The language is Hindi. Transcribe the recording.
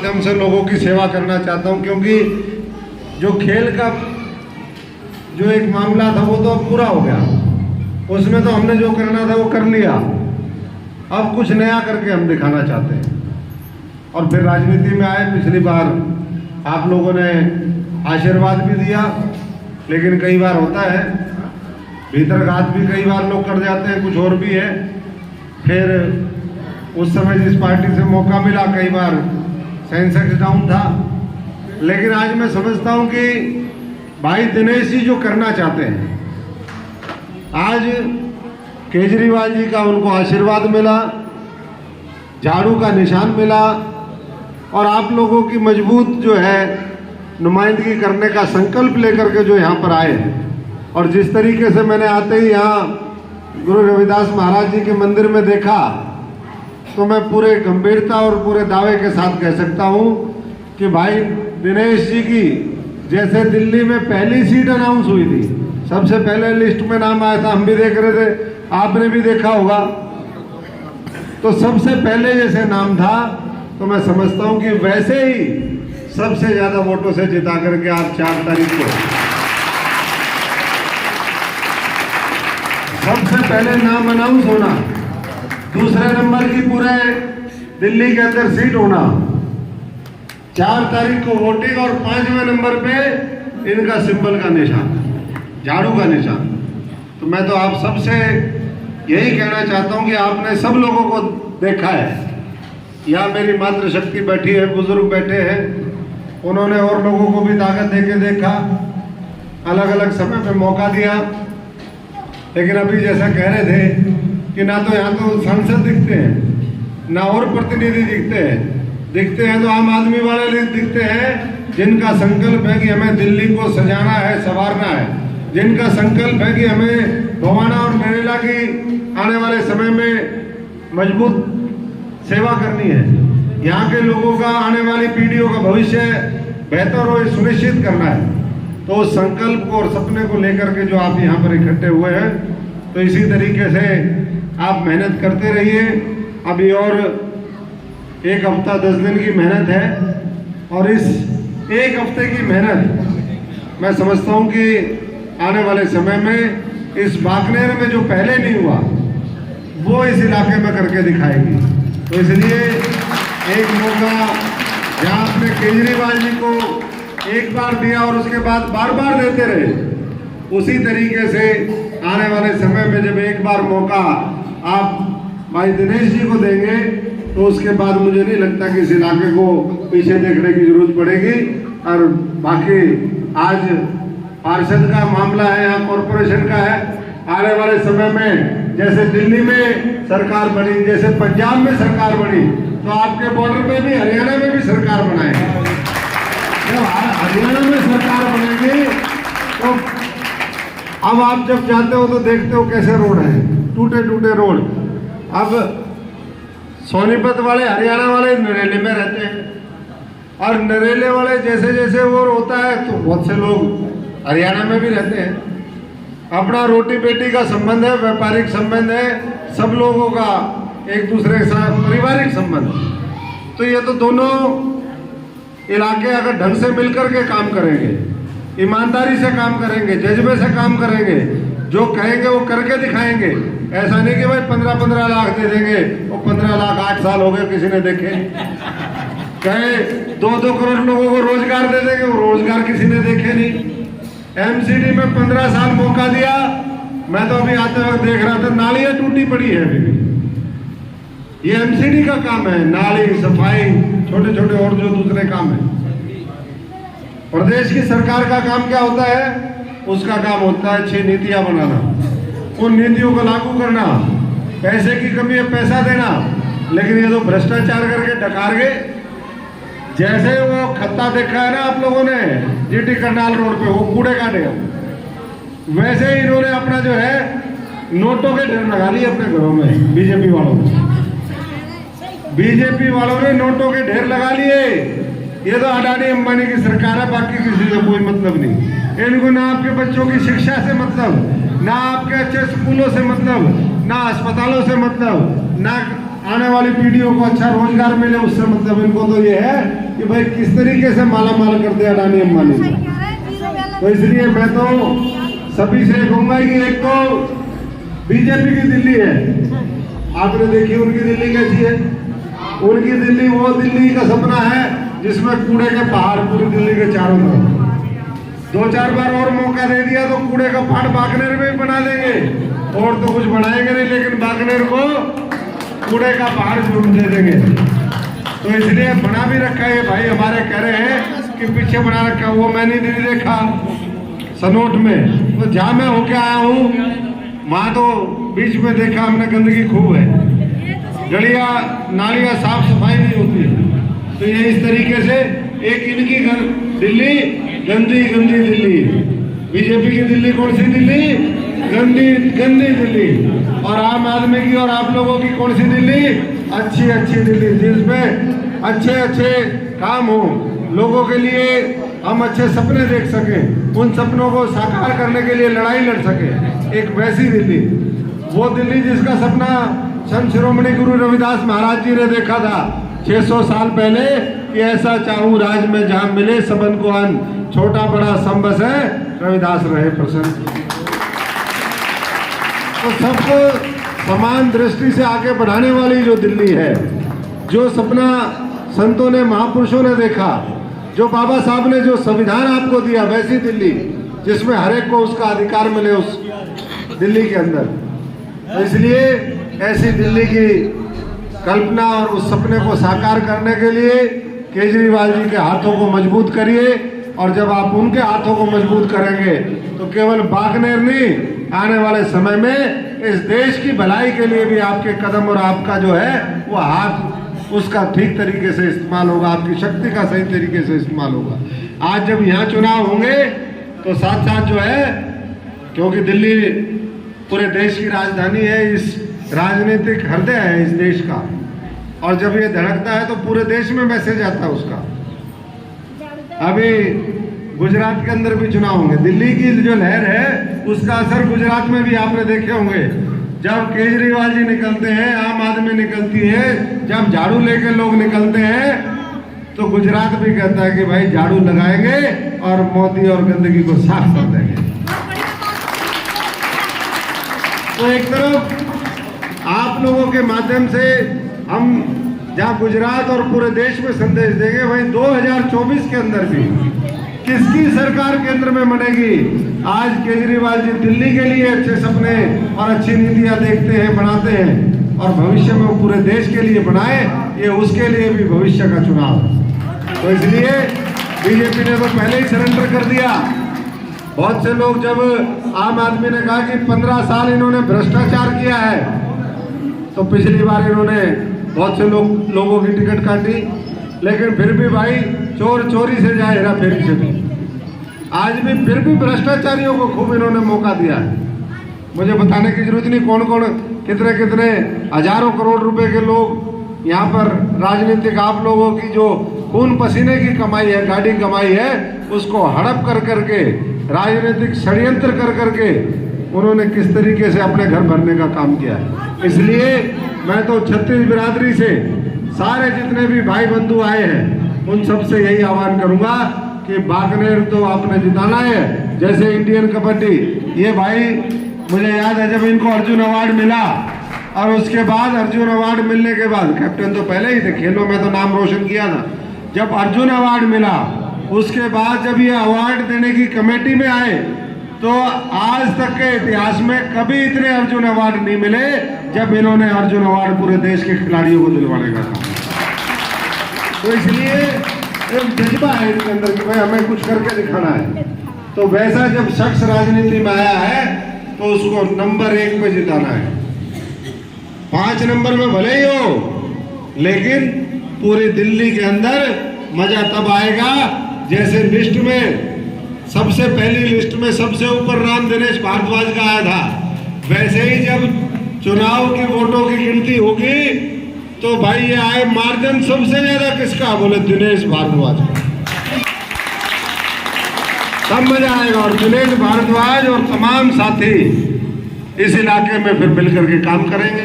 माध्यम से लोगों की सेवा करना चाहता हूं, क्योंकि जो खेल का जो एक मामला था वो तो अब पूरा हो गया, उसमें तो हमने जो करना था वो कर लिया। अब कुछ नया करके हम दिखाना चाहते हैं और फिर राजनीति में आए। पिछली बार आप लोगों ने आशीर्वाद भी दिया, लेकिन कई बार होता है भीतरघात भी कई बार लोग कर जाते हैं, कुछ और भी है। फिर उस समय जिस पार्टी से मौका मिला कई बार सेंसेक्स डाउन था, लेकिन आज मैं समझता हूं कि भाई दिनेश जी जो करना चाहते हैं, आज केजरीवाल जी का उनको आशीर्वाद मिला, झाड़ू का निशान मिला और आप लोगों की मजबूत जो है नुमाइंदगी करने का संकल्प लेकर के जो यहाँ पर आए हैं। और जिस तरीके से मैंने आते ही यहाँ गुरु रविदास महाराज जी के मंदिर में देखा, तो मैं पूरे गंभीरता और पूरे दावे के साथ कह सकता हूँ कि भाई दिनेश जी की जैसे दिल्ली में पहली सीट अनाउंस हुई थी, सबसे पहले लिस्ट में नाम आया था, हम भी देख रहे थे, आपने भी देखा होगा, तो सबसे पहले जैसे नाम था, तो मैं समझता हूं कि वैसे ही सबसे ज्यादा वोटों से जिता करके आप 4 तारीख को सबसे पहले नाम अनाउंस होना, दूसरे नंबर की पूरे दिल्ली के अंदर सीट होना, 4 तारीख को वोटिंग और 5वें नंबर पे इनका सिंबल का निशान, झाड़ू का निशान। तो मैं तो आप सबसे यही कहना चाहता हूं कि आपने सब लोगों को देखा है, यहाँ मेरी मातृशक्ति बैठी है, बुजुर्ग बैठे हैं, उन्होंने और लोगों को भी ताकत देके देखा, अलग अलग समय पे मौका दिया। लेकिन अभी जैसा कह रहे थे कि ना तो यहाँ तो सांसद दिखते हैं, ना और प्रतिनिधि दिखते हैं तो आम आदमी वाले दिखते हैं, जिनका संकल्प है कि हमें दिल्ली को सजाना है, संवारना है, जिनका संकल्प है कि हमें भवाना और नरेला की आने वाले समय में मजबूत सेवा करनी है, यहाँ के लोगों का, आने वाली पीढ़ियों का भविष्य बेहतर हो सुनिश्चित करना है। तो उस संकल्प को और सपने को लेकर के जो आप यहाँ पर इकट्ठे हुए हैं, तो इसी तरीके से आप मेहनत करते रहिए। अभी और 1 हफ्ता 10 दिन की मेहनत है और इस 1 हफ्ते की मेहनत मैं समझता हूँ कि आने वाले समय में इस बाकनेर में जो पहले नहीं हुआ वो इस इलाके में करके दिखाएगी। तो इसलिए एक मौका जहाँ आपने केजरीवाल जी को एक बार दिया और उसके बाद बार बार देते रहे, उसी तरीके से आने वाले समय में जब एक बार मौका आप भाई दिनेश जी को देंगे, तो उसके बाद मुझे नहीं लगता कि इस इलाके को पीछे देखने की जरूरत पड़ेगी। और बाकी आज पार्षद का मामला है, यहाँ कॉरपोरेशन का है, आने वाले समय में जैसे दिल्ली में सरकार बनी, जैसे पंजाब में सरकार बनी, तो आपके बॉर्डर में भी, हरियाणा में भी सरकार बनाएंगे। जब हरियाणा में सरकार बनेगी तो अब आप जब जाते हो तो देखते हो कैसे रोड है, टूटे टूटे रोड। अब सोनीपत वाले, हरियाणा वाले नरेले में रहते हैं और नरेले वाले जैसे जैसे वो होता है तो बहुत से लोग हरियाणा में भी रहते हैं। अपना रोटी बेटी का संबंध है, व्यापारिक संबंध है, सब लोगों का एक दूसरे के साथ पारिवारिक संबंध। तो ये तो दोनों इलाके अगर ढंग से मिलकर के काम करेंगे, ईमानदारी से काम करेंगे, जज्बे से काम करेंगे, जो कहेंगे वो करके दिखाएंगे। ऐसा नहीं कि भाई 15-15 लाख दे देंगे, वो 15 लाख 8 साल हो गए किसी ने देखे। कहे 2-2 करोड़ लोगों को रोजगार दे देंगे, वो रोजगार किसी ने देखे नहीं। एमसीडी में 15 साल मौका दिया, मैं तो अभी आते वक्त देख रहा था नालियां टूटी पड़ी है अभी भी। ये एमसीडी का काम है, नाली सफाई, छोटे छोटे और जो दूसरे काम है। प्रदेश की सरकार का काम क्या होता है? उसका काम होता है 6 नीतियां बनाना, उन नीतियों को लागू करना, पैसे की कमी है पैसा देना। लेकिन ये तो भ्रष्टाचार करके डकार गए। जैसे वो खत्ता देखा है ना आप लोगों ने जीटी करनाल रोड पे, वो कूड़े काटे, वैसे ही इन्होंने अपना जो है नोटों के ढेर लगा लिए अपने घरों में। बीजेपी वालों ने नोटों के ढेर लगा लिए। ये तो अडानी अंबानी की सरकार है, बाकी किसी से कोई मतलब नहीं। इनको ना आपके बच्चों की शिक्षा से मतलब, ना आपके अच्छे स्कूलों से मतलब, ना अस्पतालों से मतलब, ना आने वाली पीढ़ियों को अच्छा रोजगार मिले, उससे मतलब इनको तो ये है कि भाई किस तरीके से माला माल करते हैं अडानी अंबानी। तो इसलिए मैं तो सभी से कहूंगा कि एक तो बीजेपी की दिल्ली है, आपने देखी उनकी दिल्ली कैसी है। उनकी दिल्ली वो दिल्ली का सपना है जिसमें कूड़े के पहाड़ पूरी दिल्ली के चारों तरफ। 2-4 बार और मौका दे दिया तो कूड़े का पहाड़ बागनेर में भी बना देंगे, और तो कुछ बनाएंगे नहीं, लेकिन बागनेर को कूड़े का पहाड़ जरूर दे देंगे। तो इसलिए बना भी रखा है भाई, हमारे कह रहे हैं कि पीछे बना रखा, वो मैंने नहीं देखा सनोट में। तो जहाँ मैं होके आया हूँ वहाँ तो बीच में देखा हमने गंदगी खूब है, गलियां नालियां साफ सफाई नहीं होती। तो ये इस तरीके से एक इनकी दिल्ली गंदी गंदी दिल्ली, बीजेपी की दिल्ली कौन सी दिल्ली? गंदी गंदी दिल्ली। और आम आदमी की और आप लोगों की कौन सी दिल्ली? अच्छी अच्छी दिल्ली, जिसमें अच्छे अच्छे काम हो, लोगों के लिए हम अच्छे सपने देख सकें, उन सपनों को साकार करने के लिए लड़ाई लड़ सके, एक वैसी दिल्ली। वो दिल्ली जिसका सपना संत शिरोमणि गुरु रविदास महाराज जी ने देखा था 600 साल पहले कि ऐसा चाहूं राज में जहां मिले सबन को अन्न, छोटा बड़ा संबस है रविदास रहे प्रसन्न। तो सबको समान दृष्टि से आगे बढ़ाने वाली जो दिल्ली है, जो सपना संतों ने महापुरुषों ने देखा, जो बाबा साहब ने जो संविधान आपको दिया, वैसी दिल्ली जिसमें हर एक को उसका अधिकार मिले उस दिल्ली के अंदर। तो इसलिए ऐसी दिल्ली की कल्पना और उस सपने को साकार करने के लिए केजरीवाल जी के हाथों को मजबूत करिए। और जब आप उनके हाथों को मजबूत करेंगे तो केवल बागनेर नहीं, आने वाले समय में इस देश की भलाई के लिए भी आपके कदम और आपका जो है वो हाथ उसका ठीक तरीके से इस्तेमाल होगा, आपकी शक्ति का सही तरीके से इस्तेमाल होगा। आज जब यहाँ चुनाव होंगे तो साथ साथ जो है, क्योंकि दिल्ली पूरे देश की राजधानी है, इस राजनीतिक हृदय है इस देश का, और जब ये धड़कता है तो पूरे देश में मैसेज आता है उसका। अभी गुजरात के अंदर भी चुनाव होंगे, दिल्ली की जो लहर है उसका असर गुजरात में भी आपने देखे होंगे। जब केजरीवाल जी निकलते हैं, आम आदमी निकलती है, जब झाड़ू लेके लोग निकलते हैं तो गुजरात भी कहता है कि भाई झाड़ू लगाएंगे और मोदी और गंदगी को साफ कर देंगे। तो एक तरफ आप लोगों के माध्यम से हम जहां गुजरात और पूरे देश में संदेश देंगे, वहीं 2024 के अंदर भी किसकी सरकार केंद्र में बनेगी। आज केजरीवाल जी दिल्ली के लिए अच्छे सपने और अच्छी नीतियां देखते हैं, बनाते हैं, और भविष्य में वो पूरे देश के लिए बनाए, ये उसके लिए भी भविष्य का चुनाव है। तो इसलिए बीजेपी ने तो पहले ही सरेंडर कर दिया। बहुत से लोग, जब आम आदमी ने कहा कि 15 साल इन्होंने भ्रष्टाचार किया है, तो पिछली बार इन्होंने बहुत से लोगों की टिकट काटी, लेकिन फिर भी भाई चोर चोरी से जाए, हेरा फेरी से भी। आज भी फिर भी भ्रष्टाचारियों को खूब इन्होंने मौका दिया है। मुझे बताने की जरूरत नहीं कौन कौन कितने कितने हजारों करोड़ रुपए के लोग यहाँ पर राजनीतिक आप लोगों की जो खून पसीने की कमाई है, गाड़ी कमाई है, उसको हड़प कर करके, राजनीतिक षड्यंत्र कर करके उन्होंने किस तरीके से अपने घर भरने का काम किया है। इसलिए मैं तो छत्तीस बिरादरी से सारे जितने भी भाई बंधु आए हैं उन सबसे यही आह्वान करूंगा कि बागनेर तो आपने जिताना है। जैसे इंडियन कबड्डी, ये भाई मुझे याद है जब इनको अर्जुन अवार्ड मिला, और उसके बाद अर्जुन अवार्ड मिलने के बाद, कैप्टन तो पहले ही थे, खेलों में तो नाम रोशन किया था, जब अर्जुन अवार्ड मिला उसके बाद जब ये अवार्ड देने की कमेटी में आए तो आज तक के इतिहास में कभी इतने अर्जुन अवार्ड नहीं मिले जब इन्होंने अर्जुन अवार्ड पूरे देश के खिलाड़ियों को दिलवाने का काम। तो इसलिए एक जज्बा है इनके अंदर कि भाई हमें कुछ करके दिखाना है। तो वैसा जब शख्स राजनीति में आया है तो उसको नंबर 1 पे जिताना है। 5 नंबर में भले ही हो, लेकिन पूरी दिल्ली के अंदर मजा तब आएगा जैसे लिस्ट में सबसे पहली लिस्ट में सबसे ऊपर नाम दिनेश भारद्वाज का आया था, वैसे ही जब चुनाव की वोटों की गिनती होगी तो भाई ये आए मार्जिन सबसे ज्यादा किसका, बोले दिनेश भारद्वाज का। तब मजा आएगा। और दिनेश भारद्वाज और तमाम साथी इस इलाके में फिर मिलकर के काम करेंगे।